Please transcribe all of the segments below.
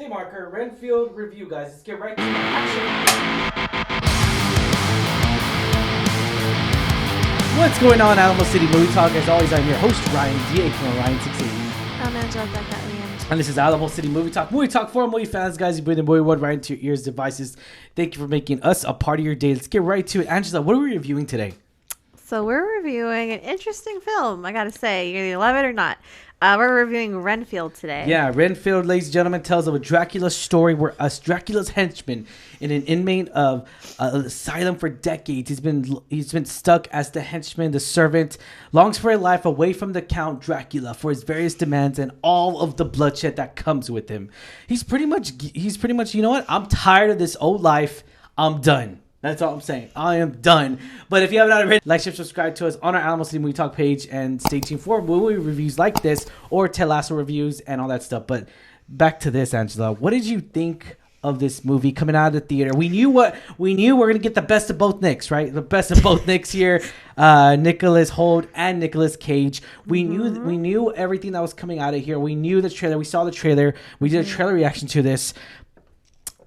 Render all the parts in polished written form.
marker, Renfield review, guys. Let's get right to action. What's going on, Alamo City Movie Talk? As always, I'm your host, Ryan D. from Ryan68. I'm Angela. And this is Alamo City Movie Talk. Movie Talk for movie fans, guys. You bring the movie world right into your ears, devices. Thank you for making us a part of your day. Let's get right to it. Angela, what are we reviewing today? So we're reviewing an interesting film, I gotta say. You're gonna love it or not. We're reviewing Renfield today. Yeah, Renfield, ladies and gentlemen, tells of a Dracula story where Dracula's henchman and an inmate of an asylum for decades. He's been stuck as the henchman, the servant, longs for a life away from the Count Dracula for his various demands and all of the bloodshed that comes with him. He's pretty much, you know what? I'm tired of this old life. I'm done. That's all I'm saying. I am done. But if you have not already, like, share, subscribe to us on our Alamo City Movie Talk page, and stay tuned for movie reviews like this or Ted Lasso reviews and all that stuff. But back to this, Angela. What did you think of this movie coming out of the theater? We knew we're gonna get the best of both Nicks, right? The best of both Nicks here. Nicolas Hoult and Nicolas Cage. We knew everything that was coming out of here. We knew the trailer. We saw the trailer. We did a trailer reaction to this.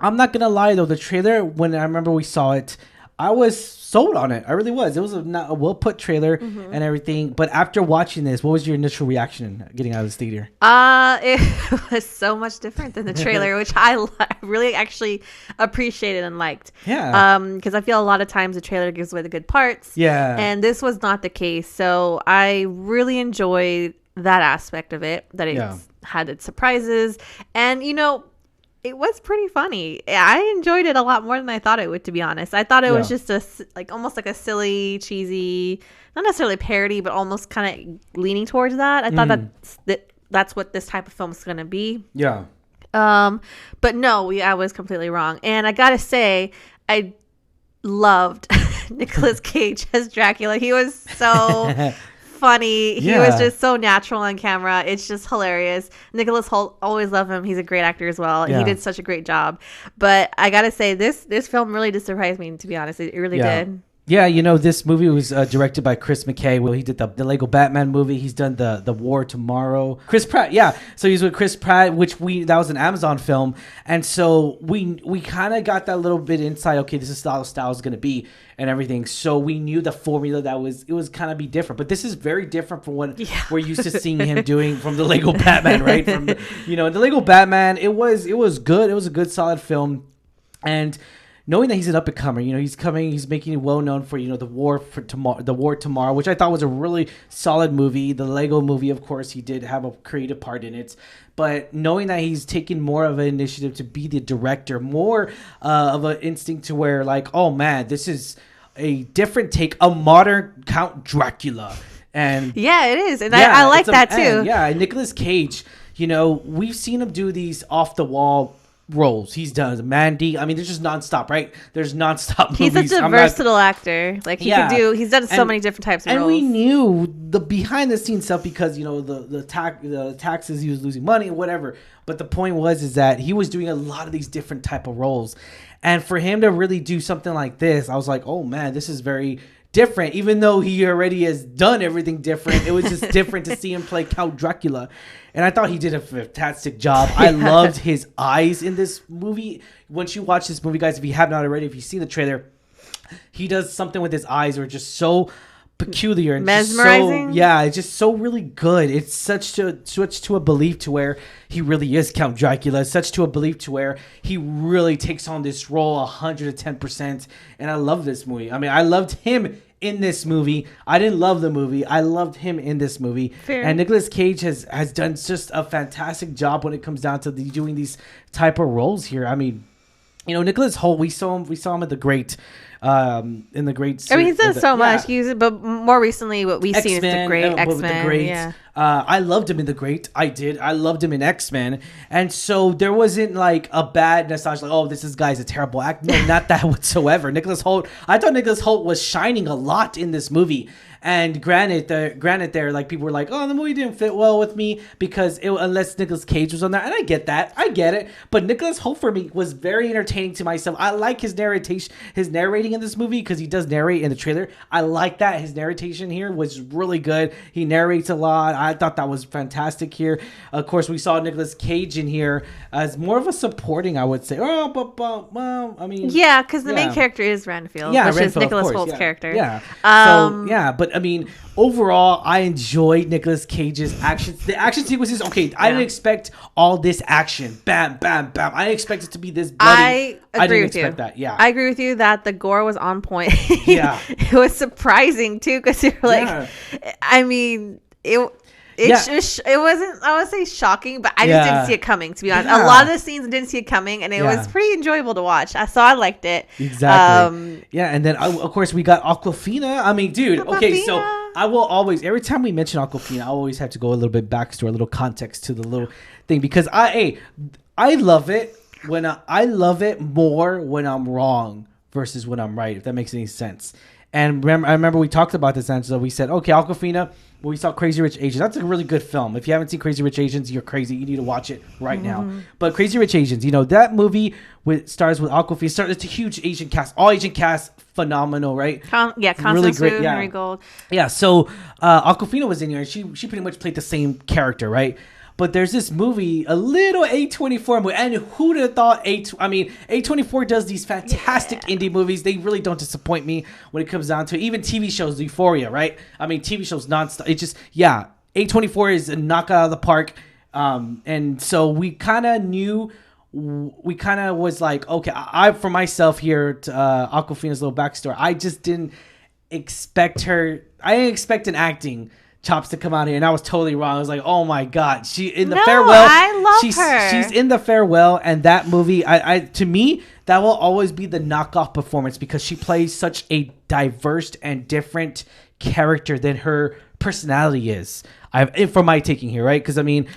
I'm not gonna lie though, the trailer, when I remember we saw it, I was sold on it. I really was. It was a well put trailer and everything. But after watching this, what was your initial reaction getting out of this theater? It was so much different than the trailer, which I really actually appreciated and liked. Yeah. Because I feel a lot of times the trailer gives away the good parts. Yeah. And this was not the case. So I really enjoyed that aspect of it, that it had its surprises. And, you know, it was pretty funny. I enjoyed it a lot more than I thought it would, to be honest. I thought it was just almost like a silly, cheesy, not necessarily parody, but almost kind of leaning towards that. I thought that's what this type of film is going to be. Yeah. But no, I was completely wrong. And I gotta say, I loved Nicolas Cage as Dracula. He was so funny. He was just so natural on camera. It's just hilarious. Nicolas Hoult, always love him. He's a great actor as well. He did such a great job. But I gotta say, this film really did surprise me, to be honest. It really did. Yeah, you know, this movie was directed by Chris McKay. Well, he did the Lego Batman movie. He's done the War Tomorrow. Chris Pratt, yeah. So he's with Chris Pratt, that was an Amazon film, and so we kind of got that little bit inside. Okay, this is how style is going to be and everything. So we knew the formula it was kind of be different. But this is very different from what we're used to seeing him doing from the Lego Batman, right? From the Lego Batman, it was good. It was a good, solid film, and knowing that he's an up-and-comer, he's making it well known for, the War Tomorrow, which I thought was a really solid movie. The Lego movie, of course, he did have a creative part in it. But knowing that he's taking more of an initiative to be the director, more of an instinct to where, like, oh man, this is a different take, a modern Count Dracula. And yeah, it is. And I like that too. And Nicolas Cage, we've seen him do these off-the-wall roles. He's done Mandy. I mean, there's just nonstop, right? There's nonstop movies. He's such a versatile actor. Like, he's done so many different types of roles. And we knew the behind the scenes stuff because, the taxes, he was losing money, whatever. But the point is that he was doing a lot of these different type of roles. And for him to really do something like this, I was like, oh man, this is very different. Even though he already has done everything different, it was just different to see him play Count Dracula. And I thought he did a fantastic job. I loved his eyes in this movie. Once you watch this movie, guys, if you have not already, if you've seen the trailer, he does something with his eyes that are just so peculiar and mesmerizing. It's just so really good. It's such to a belief to where he really is Count Dracula. It's such to a belief to where he really takes on this role 110%. And I love this movie. I mean, I loved him in this movie. I didn't love the movie. I loved him in this movie. Fair. And Nicolas Cage has done just a fantastic job when it comes down to doing these type of roles here. I mean, Nicolas Hoult, we saw him at The Great. In The Great. I mean, he's done so much. But more recently, what we've seen is The Great, X-Men. Yeah. I loved him in The Great. I did. I loved him in X-Men. And so there wasn't like a bad nostalgia, like, oh, this guy's a terrible actor. No, not that whatsoever. Nicolas Hoult, I thought Nicolas Hoult was shining a lot in this movie. And granted, like, people were like, oh, the movie didn't fit well with me because unless Nicolas Cage was on there, and I get that, but Nicolas Hoult for me was very entertaining to myself. I like his narration narrating in this movie, because he does narrate in the trailer. I like that. His narration here was really good. He narrates a lot. I thought that was fantastic here. Of course, we saw Nicolas Cage in here as more of a supporting, I would say. Well, I mean... Yeah, because the main character is Renfield, which is Nicolas Holt's character. Yeah. But I mean... Overall, I enjoyed Nicolas Cage's actions. The action sequences, okay, I didn't expect all this action. Bam, bam, bam. I didn't expect it to be this bloody. I agree with you. That. Yeah. I agree with you that the gore was on point. Yeah. It was surprising, too, because you're like, I mean, it wasn't, I would say shocking, but I just didn't see it coming, to be honest. A lot of the scenes I didn't see it coming, and it was pretty enjoyable to watch. So I liked it. Exactly. And then, of course, we got Awkwafina. I mean, dude, okay, so I will always, every time we mention Awkwafina, I always have to go a little bit backstory, a little context to the little thing, because I love it when I love it more when I'm wrong versus when I'm right, if that makes any sense. And I remember we talked about this, Angela. We said, okay, Awkwafina, we saw Crazy Rich Asians. That's a really good film. If you haven't seen Crazy Rich Asians, you're crazy. You need to watch it right now. But Crazy Rich Asians, that movie stars with Awkwafina. It's a huge Asian cast. All Asian cast, phenomenal, right? Constance really great. Henry Gold. Yeah, so Awkwafina was in here. She pretty much played the same character, right? But there's this movie, a little A24 movie, and who would have thought A24 does these fantastic indie movies. They really don't disappoint me when it comes down to it. Even TV shows, Euphoria, right? I mean, TV shows nonstop. It just, A24 is a knockout out of the park. And so we kind of knew, we kind of was like, okay, I for myself here, to Awkwafina's little backstory, I just didn't expect her, I didn't expect an acting chops to come out here, and I was totally wrong. I was like, oh my god, she in the Farewell. I love her. She's in the Farewell, and that movie, I to me, that will always be the knockoff performance, because she plays such a diverse and different character than her personality is. From my taking here, right? Because I mean,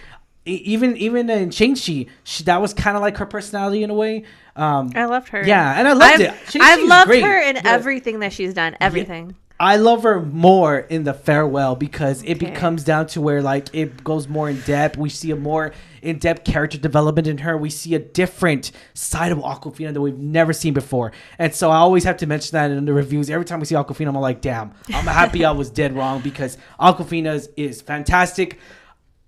even in Shang-Chi, that was kind of like her personality in a way. I loved her. Yeah, and I loved it. I've loved her in everything that she's done. Everything. Yeah. I love her more in the Farewell, because it becomes down to where like it goes more in depth. We see a more in-depth character development in her. We see a different side of Awkwafina that we've never seen before. And so I always have to mention that in the reviews. Every time we see Awkwafina, I'm like, damn, I'm happy I was dead wrong, because Awkwafina is fantastic.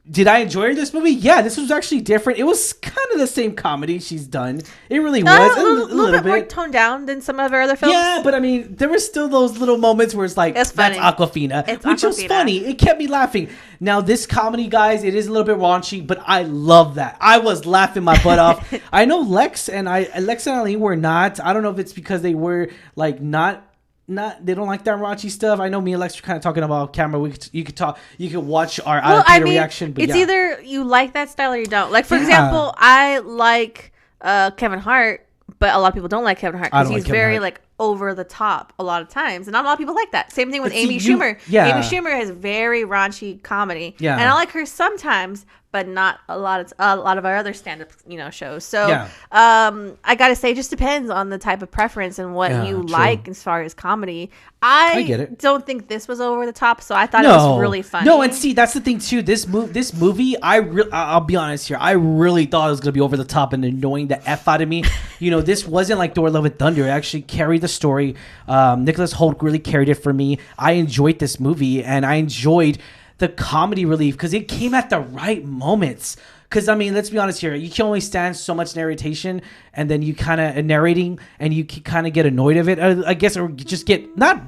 Did I enjoy this movie? Yeah, this was actually different. It was kind of the same comedy she's done. It really was. A little bit more toned down than some of her other films. Yeah, but I mean, there were still those little moments where it's like, that's Awkwafina, which was funny. It kept me laughing. Now, this comedy, guys, it is a little bit raunchy, but I love that. I was laughing my butt off. I know Lex and Eileen were not. I don't know if it's because they were like not they don't like that raunchy stuff. I know me and Lex were kind of talking about camera. You could watch our reaction. But it's either you like that style or you don't. Like, for example, I like Kevin Hart, but a lot of people don't like Kevin Hart because he's very like over the top a lot of times, and not a lot of people like that. Same thing with Amy Schumer. Amy Schumer has very raunchy comedy, and I like her sometimes, but not a lot of our other stand-up shows. So I gotta say, it just depends on the type of preference and what you like as far as comedy. I get it. Don't think this was over the top, so I thought it was really funny. No, and see, that's the thing too. This movie, I'll be honest here, I really thought it was gonna be over the top and annoying the F out of me. This wasn't like Thor: Love and Thunder. It actually carried the story. Nicolas Hoult really carried it for me. I enjoyed this movie, and I enjoyed the comedy relief because it came at the right moments. Because, I mean, let's be honest here. You can only stand so much narration, and then you kind of narrating, and you can kind of get annoyed of it. I guess, or just get not.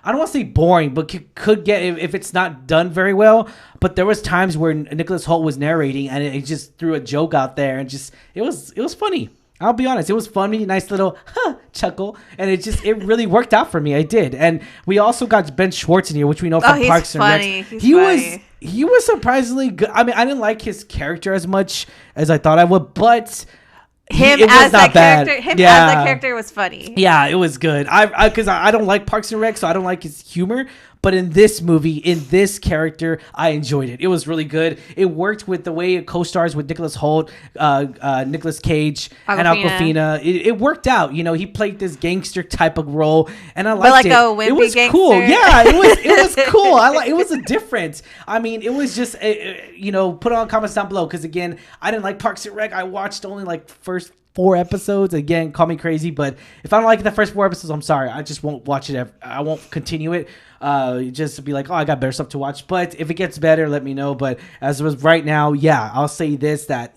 I don't want to say boring, but could get if it's not done very well. But there was times where Nicolas Hoult was narrating, and it just threw a joke out there, and just it was funny. I'll be honest, it was funny, nice little chuckle, and it really worked out for me. I did, and we also got Ben Schwartz in here, which we know from Parks and Rec. He was surprisingly good. I mean, I didn't like his character as much as I thought I would, but him as that character was funny. Yeah, it was good. Because I don't like Parks and Rec, so I don't like his humor. But in this movie, in this character, I enjoyed it. It was really good. It worked with the way it co-stars with Nicolas Hoult, Nicolas Cage, and Awkwafina. It worked out. He played this gangster type of role, and I liked it. It was gangster. Cool. Yeah, it was cool. It was a difference. I mean, it was just put on comments down below because again, I didn't like Parks and Rec. I watched only like first 4 episodes. Again, call me crazy, but if I don't like the first 4 episodes, I'm sorry. I just won't watch it. I won't continue it. Just to be like, oh, I got better stuff to watch. But if it gets better, let me know. But as it was right now, yeah, I'll say this, that,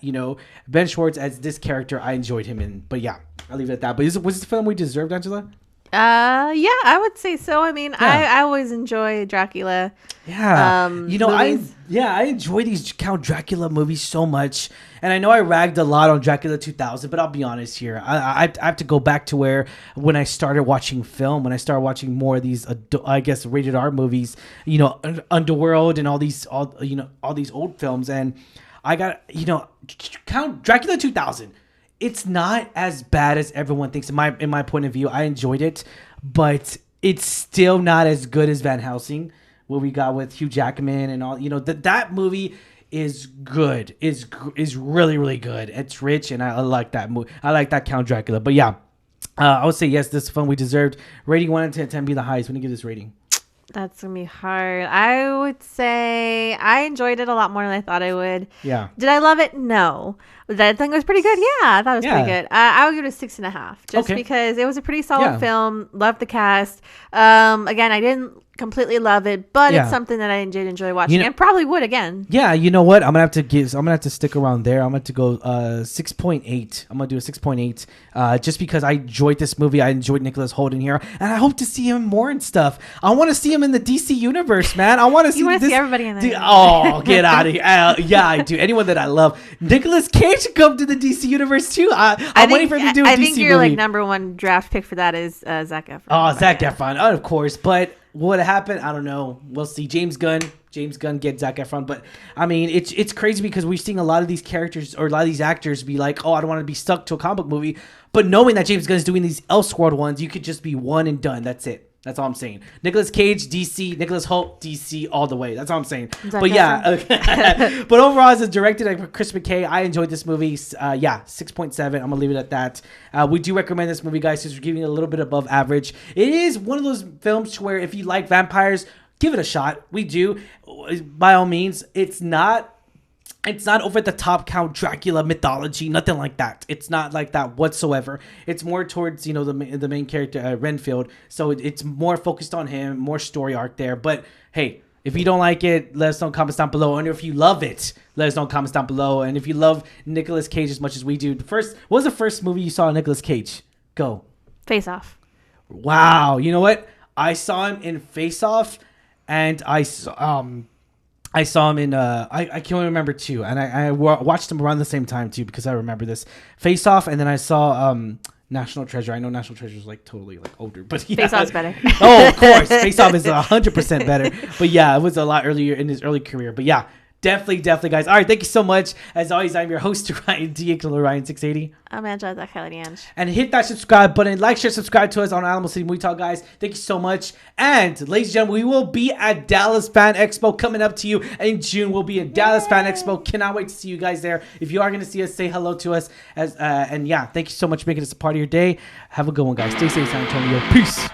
Ben Schwartz as this character, I enjoyed him in. But yeah, I'll leave it at that. But was this the film we deserved, Angela? Yeah, I would say so. I mean, I always enjoy Dracula. Yeah. I enjoy these Count Dracula movies so much. And I know I ragged a lot on Dracula 2000, but I'll be honest here. I have to go back to when I started watching film, when I started watching more of these, I guess, rated R movies, Underworld and all these old films. And I got, Count Dracula 2000. It's not as bad as everyone thinks. In my point of view, I enjoyed it, but it's still not as good as Van Helsing, what we got with Hugh Jackman and all. That movie is good. Is really, really good. It's rich, and I like that movie. I like that Count Dracula. But yeah, I would say yes, this is fun. We deserved. Rating 1 to 10 be the highest. When you give this rating? That's going to be hard. I would say I enjoyed it a lot more than I thought I would. Yeah. Did I love it? No. Did I think it was pretty good? Yeah, I thought it was pretty good. I would give it a 6.5 just because it was a pretty solid film. Loved the cast. Again, I didn't completely love it, but it's something that I did enjoy watching and probably would again. Yeah, you know what? I'm gonna have to stick around there. I'm gonna have to go 6.8. I'm gonna do a 6.8 just because I enjoyed this movie. I enjoyed Nicolas Hoult in here, and I hope to see him more and stuff. I want to see him in the DC universe, man. I want to see. You want to see everybody in there? Oh, get out of here! Yeah, I do. Anyone that I love. Nicolas Cage should come to the DC universe too. I'm waiting for him to do a DC movie. I think your number one draft pick for that is Zac Efron. Oh, Zac Efron, of course, but. What happened? I don't know. We'll see. James Gunn gets Zac Efron, but I mean, it's crazy because we're seeing a lot of these characters or a lot of these actors be like, oh, I don't want to be stuck to a comic book movie, but knowing that James Gunn is doing these Elseworld ones, you could just be one and done. That's it. That's all I'm saying. Nicolas Cage, DC. Nicolas Hoult, DC, all the way. That's all I'm saying. But yeah, but overall, as a directed by Chris McKay, I enjoyed this movie. 6.7. I'm gonna leave it at that. We do recommend this movie, guys, since we're giving it a little bit above average. It is one of those films where if you like vampires, give it a shot. We do, by all means. It's not over the top Count Dracula mythology, nothing like that. It's not like that whatsoever. It's more towards, the main character, Renfield. So it's more focused on him, more story arc there. But hey, if you don't like it, let us know in comments down below. And if you love it, let us know in comments down below. And if you love Nicolas Cage as much as we do, what was the first movie you saw Nicolas Cage? Go. Face Off. Wow. You know what? I saw him in Face Off, and I saw him in, I can't remember too. And I watched him around the same time too, because I remember this. Face Off, and then I saw National Treasure. I know National Treasure is totally older, but yeah. Face Off's better. Oh, of course. Face Off is 100% better. But yeah, it was a lot earlier in his early career. But yeah, definitely, guys. All right, thank you so much. As always, I'm your host, Ryan D. Ryan680. I'm Angela Ange. And hit that subscribe button. Like, share, subscribe to us on Alamo City Movie Talk, guys. Thank you so much. And ladies and gentlemen, we will be at Dallas Fan Expo coming up to you in June. We'll be at Dallas Fan Expo. Cannot wait to see you guys there. If you are going to see us, say hello to us. And yeah, thank you so much for making this a part of your day. Have a good one, guys. Stay safe, San Antonio. Peace.